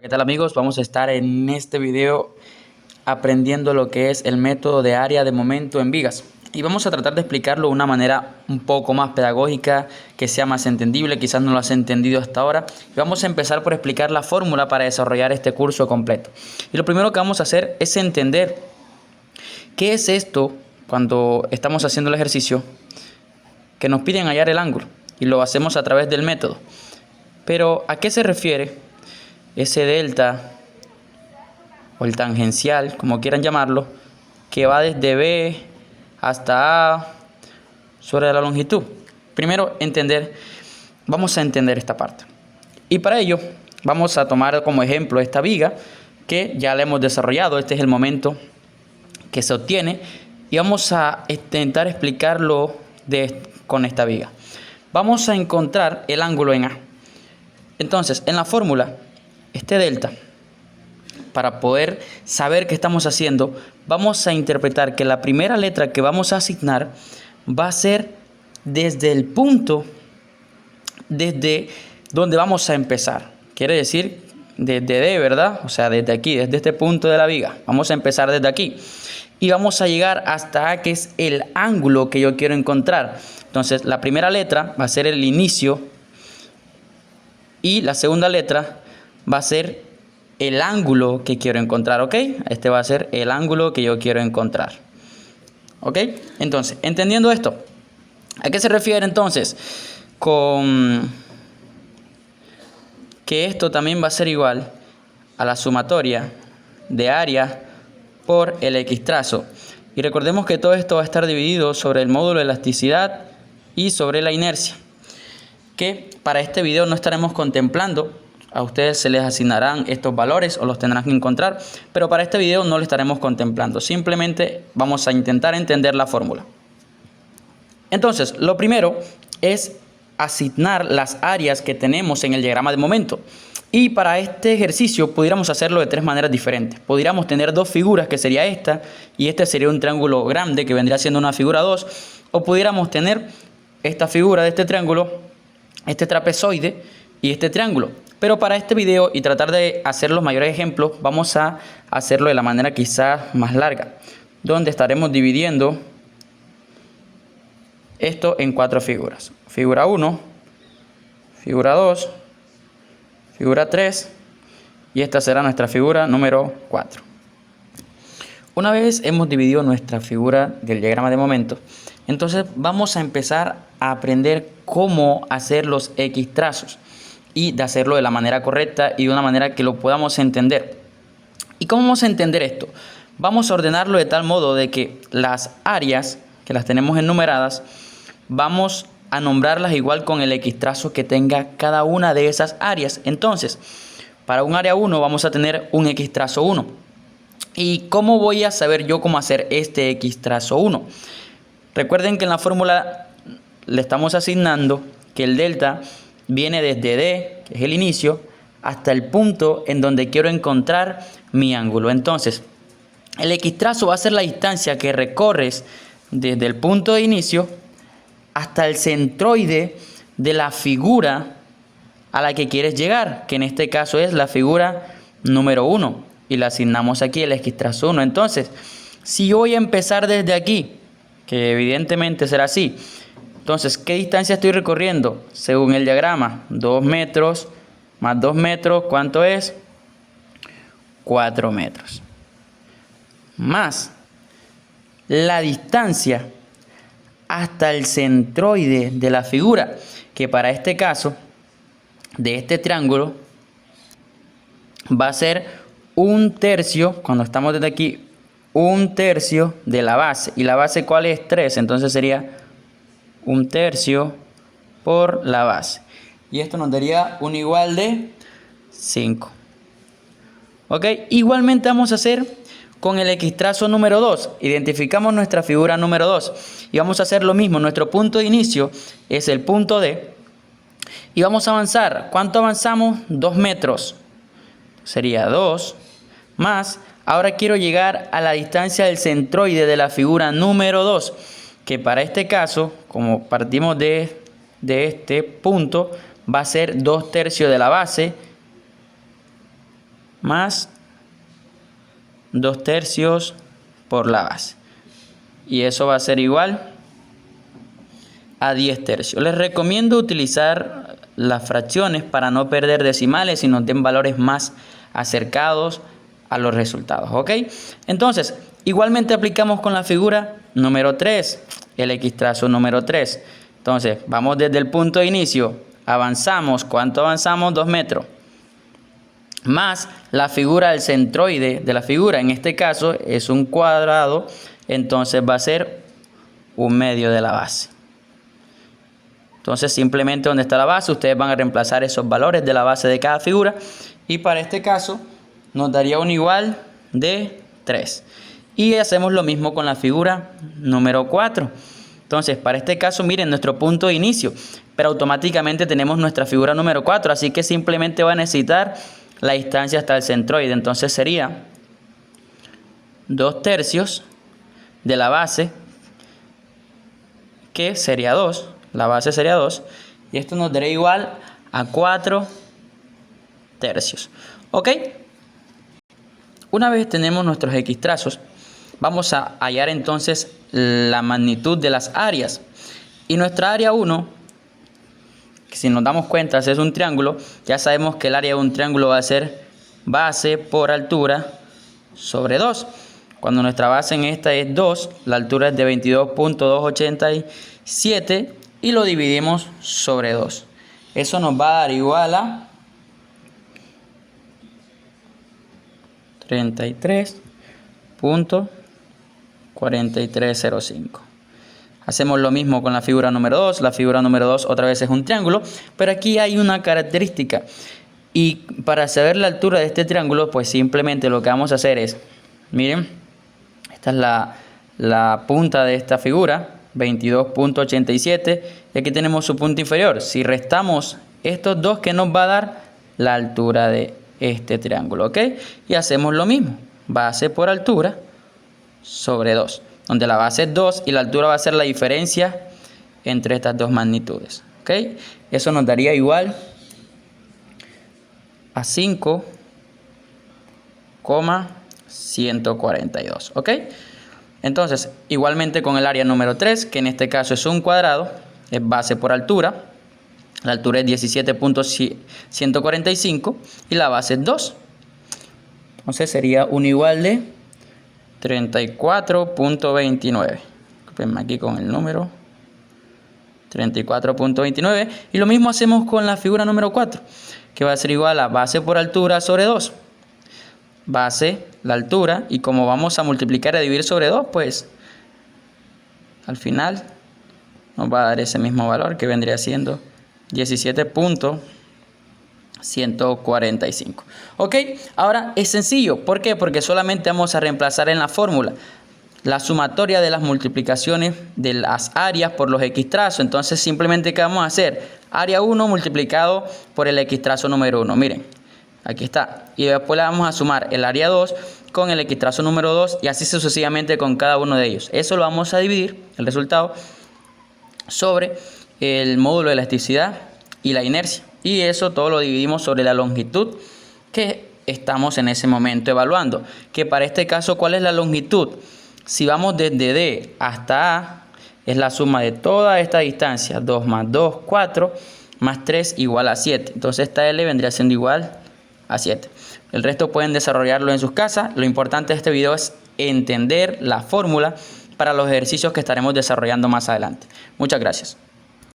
¿Qué tal amigos? Vamos a estar en este video aprendiendo lo que es el método de área de momento en vigas. Y vamos a tratar de explicarlo de una manera un poco más pedagógica, que sea más entendible, quizás no lo has entendido hasta ahora. Y vamos a empezar por explicar la fórmula para desarrollar este curso completo. Y lo primero que vamos a hacer es entender qué es esto cuando estamos haciendo el ejercicio, que nos piden hallar el ángulo. Y lo hacemos a través del método. Pero ¿a qué se refiere ese delta o el tangencial, como quieran llamarlo, que va desde B hasta A sobre la longitud? Primero vamos a entender esta parte. Y para ello vamos a tomar como ejemplo esta viga que ya la hemos desarrollado. Este es el momento que se obtiene y vamos a intentar explicarlo con esta viga. Vamos a encontrar el ángulo en A. Entonces, en la fórmula, este delta, para poder saber qué estamos haciendo, vamos a interpretar que la primera letra que vamos a asignar va a ser desde el punto desde donde vamos a empezar. Quiere decir desde D, ¿verdad? O sea, desde aquí, desde este punto de la viga. Vamos a empezar desde aquí. Y vamos a llegar hasta A, que es el ángulo que yo quiero encontrar. Entonces, la primera letra va a ser el inicio. Y la segunda letra va a ser el ángulo que quiero encontrar, ¿ok? Este va a ser el ángulo que yo quiero encontrar, ¿ok? Entonces, entendiendo esto, ¿a qué se refiere entonces? Con que esto también va a ser igual a la sumatoria de área por el X trazo. Y recordemos que todo esto va a estar dividido sobre el módulo de elasticidad y sobre la inercia, que para este video no estaremos contemplando. A ustedes se les asignarán estos valores o los tendrán que encontrar, pero para este video no lo estaremos contemplando. Simplemente vamos a intentar entender la fórmula. Entonces, lo primero es asignar las áreas que tenemos en el diagrama de momento. Y para este ejercicio pudiéramos hacerlo de tres maneras diferentes. Podríamos tener dos figuras, que sería esta, y este sería un triángulo grande que vendría siendo una figura 2. O pudiéramos tener esta figura de este triángulo, este trapezoide y este triángulo. Pero para este video y tratar de hacer los mayores ejemplos, vamos a hacerlo de la manera quizás más larga, donde estaremos dividiendo esto en cuatro figuras. Figura 1, figura 2, figura 3 y esta será nuestra figura número 4. Una vez hemos dividido nuestra figura del diagrama de momento, entonces vamos a empezar a aprender cómo hacer los X trazos y de hacerlo de la manera correcta y de una manera que lo podamos entender. ¿Y cómo vamos a entender esto? Vamos a ordenarlo de tal modo de que las áreas, que las tenemos enumeradas, vamos a nombrarlas igual con el X trazo que tenga cada una de esas áreas. Entonces, para un área 1 vamos a tener un X trazo 1. ¿Y cómo voy a saber yo cómo hacer este X trazo 1? Recuerden que en la fórmula le estamos asignando que el delta viene desde D, que es el inicio, hasta el punto en donde quiero encontrar mi ángulo. Entonces, el X trazo va a ser la distancia que recorres desde el punto de inicio hasta el centroide de la figura a la que quieres llegar, que en este caso es la figura número 1. Y le asignamos aquí el X trazo 1. Entonces, si yo voy a empezar desde aquí, que evidentemente será así, entonces, ¿qué distancia estoy recorriendo? Según el diagrama, 2 metros más 2 metros, ¿cuánto es? 4 metros. Más la distancia hasta el centroide de la figura, que para este caso, de este triángulo, va a ser 1/3, cuando estamos desde aquí, 1/3 de la base. ¿Y la base cuál es? 3, entonces sería 1/3 por la base. Y esto nos daría un igual de 5. ¿Ok? Igualmente vamos a hacer con el X trazo número 2. Identificamos nuestra figura número 2. Y vamos a hacer lo mismo. Nuestro punto de inicio es el punto D. Y vamos a avanzar. ¿Cuánto avanzamos? 2 metros. Sería 2 más. Ahora quiero llegar a la distancia del centroide de la figura número 2. Que para este caso, como partimos de este punto, va a ser 2/3 de la base más 2/3 por la base. Y eso va a ser igual a 10/3. Les recomiendo utilizar las fracciones para no perder decimales y nos den valores más acercados a los resultados, ¿ok? Entonces, igualmente aplicamos con la figura número 3, el equistrazo número 3. Entonces, vamos desde el punto de inicio, avanzamos, ¿cuánto avanzamos? 2 metros. Más la figura del centroide de la figura, en este caso es un cuadrado, entonces va a ser 1/2 de la base. Entonces simplemente donde está la base, ustedes van a reemplazar esos valores de la base de cada figura. Y para este caso nos daría un igual de 3. Y hacemos lo mismo con la figura número 4. Entonces para este caso miren nuestro punto de inicio. Pero automáticamente tenemos nuestra figura número 4. Así que simplemente va a necesitar la distancia hasta el centroide. Entonces sería 2/3 de la base, que sería 2. La base sería 2. Y esto nos daría igual a 4/3. ¿Ok? Una vez tenemos nuestros equistrazos, vamos a hallar entonces la magnitud de las áreas. Y nuestra área 1, que si nos damos cuenta es un triángulo, ya sabemos que el área de un triángulo va a ser base por altura sobre 2. Cuando nuestra base en esta es 2, la altura es de 22.287 y lo dividimos sobre 2. Eso nos va a dar igual a 33.4305. Hacemos lo mismo con la figura número 2. La figura número 2 otra vez es un triángulo, pero aquí hay una característica. Y para saber la altura de este triángulo, pues simplemente lo que vamos a hacer es, miren, esta es la punta de esta figura, 22.87, y aquí tenemos su punto inferior. Si restamos estos dos, ¿qué nos va a dar? La altura de este triángulo, ¿ok? Y hacemos lo mismo, base por altura sobre 2, donde la base es 2 y la altura va a ser la diferencia entre estas dos magnitudes, ¿ok? Eso nos daría igual a 5,142, ¿ok? Entonces, igualmente con el área número 3, que en este caso es un cuadrado, es base por altura. La altura es 17.145 y la base es 2. Entonces sería un igual de 34.29. Disculpenme aquí con el número. 34.29. Y lo mismo hacemos con la figura número 4, que va a ser igual a base por altura sobre 2. Base, la altura, y como vamos a multiplicar y a dividir sobre 2, pues al final nos va a dar ese mismo valor que vendría siendo 17.145. Ok, ahora es sencillo. ¿Por qué? Porque solamente vamos a reemplazar en la fórmula la sumatoria de las multiplicaciones de las áreas por los equistrazos. Entonces simplemente ¿qué vamos a hacer? Área 1 multiplicado por el equistrazo número 1. Miren, aquí está. Y después le vamos a sumar el área 2 con el equistrazo número 2 y así sucesivamente con cada uno de ellos. Eso lo vamos a dividir, el resultado, sobre el módulo de elasticidad y la inercia. Y eso todo lo dividimos sobre la longitud que estamos en ese momento evaluando. Que para este caso, ¿cuál es la longitud? Si vamos desde D hasta A, es la suma de toda esta distancia. 2 más 2, 4, más 3 igual a 7. Entonces esta L vendría siendo igual a 7. El resto pueden desarrollarlo en sus casas. Lo importante de este video es entender la fórmula para los ejercicios que estaremos desarrollando más adelante. Muchas gracias.